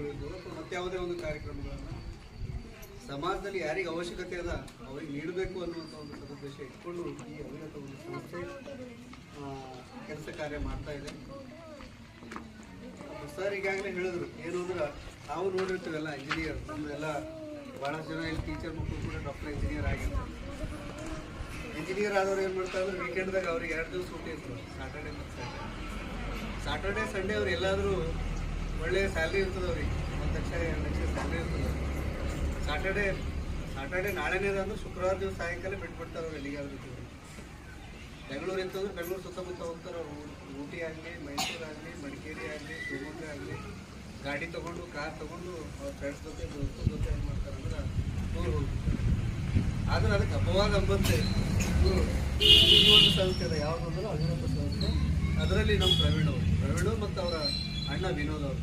ಕಾರ್ಯಕ್ರಮಗಳು ಇರ್ಬೋದು ಅಥವಾ ಮತ್ತೆ ಯಾವುದೇ ಒಂದು ಕಾರ್ಯಕ್ರಮಗಳನ್ನು ಸಮಾಜದಲ್ಲಿ ಯಾರಿಗೆ ಅವಶ್ಯಕತೆ ಅದ ಅವ್ರಿಗೆ ನೀಡಬೇಕು ಅನ್ನುವಂಥ ಒಂದು ಸದುದ್ದೇಶ ಇಟ್ಕೊಂಡು ಈ ಅವಿರತ ಒಂದು ಸಂಸ್ಥೆ ಕೆಲಸ ಕಾರ್ಯ ಮಾಡ್ತಾ ಇದೆ. ಸರ್ ಈಗಾಗಲೇ ಹೇಳಿದ್ರು ಏನು ಅಂದ್ರೆ ನಾವು ನೋಡಿರ್ತೀವಲ್ಲ ಇಂಜಿನಿಯರ್ ನಮ್ಮೆಲ್ಲ ಭಾಳಷ್ಟು ಜನ ಇಲ್ಲಿ ಟೀಚರ್ ಮಕ್ಕಳು ಕೂಡ ಡಾಕ್ಟರ್ ಇಂಜಿನಿಯರ್ ಆಗಿರ್ತಾರೆ. ಇಂಜಿನಿಯರ್ ಆದವ್ರು ಏನು ಮಾಡ್ತಾರೆ ಅಂದ್ರೆ ವೀಕೆಂಡ್ದಾಗ ಅವ್ರಿಗೆ 2 ದಿವಸ ಸೂಟಿ ಇರ್ತದೆ, ಸಾಟರ್ಡೆ ಮತ್ತು ಸಾಟರ್ಡೆ ಸಂಡೇ ಅವ್ರು ಎಲ್ಲಾದರೂ ಒಳ್ಳೆಯ ಸ್ಯಾಲ್ರಿ ಇರ್ತದೆ ಅವ್ರಿಗೆ, 1 ಲಕ್ಷ 2 ಲಕ್ಷ ಸ್ಯಾಲ್ರಿ ಇರ್ತದೆ. ಸಾಟರ್ಡೆ ನಾಳೆನೇದಂದ್ರೆ ಶುಕ್ರವಾರ ದಿವಸ ಸಾಯಂಕಾಲ ಬಿಟ್ಬಿಡ್ತಾರೆ ಅವ್ರು ಎಲ್ಲಿಗಾದ್ರೂ. ಬೆಂಗಳೂರು ಇರ್ತಂದ್ರೆ ಬೆಂಗಳೂರು ಸುತ್ತಮುತ್ತ ಹೋಗ್ತಾರೆ ಅವ್ರು. ಊಟಿ ಆಗಲಿ, ಮೈಸೂರು ಆಗಲಿ, ಮಡಿಕೇರಿ ಆಗಲಿ, ಶಿವಮೊಗ್ಗ ಆಗಲಿ ಗಾಡಿ ತೊಗೊಂಡು ಕಾರ್ ತೊಗೊಂಡು ಅವ್ರ ಫ್ರೆಂಡ್ಸ್ ಜೊತೆ ದೋಸ್ತರ ಜೊತೆ ಏನು ಮಾಡ್ತಾರೆ ಅಂದ್ರೆ ಟೂರ್ ಹೋಗ್ತಾರೆ. ಆದರೆ ಅದಕ್ಕೆ ಅಪವಾದ ಅಂಬಂತೆ ಈ ಒಂದು ಸಂಸ್ಥೆ ಇದೆ, ಯಾವುದಂದ್ರೆ ಅವಿರತ ಸಂಸ್ಥೆ. ಅದರಲ್ಲಿ ನಮ್ಮ ಪ್ರವೀಣ್ ಮತ್ತು ಅವರ ಅಣ್ಣ ವಿನೋದ್ ಅವರು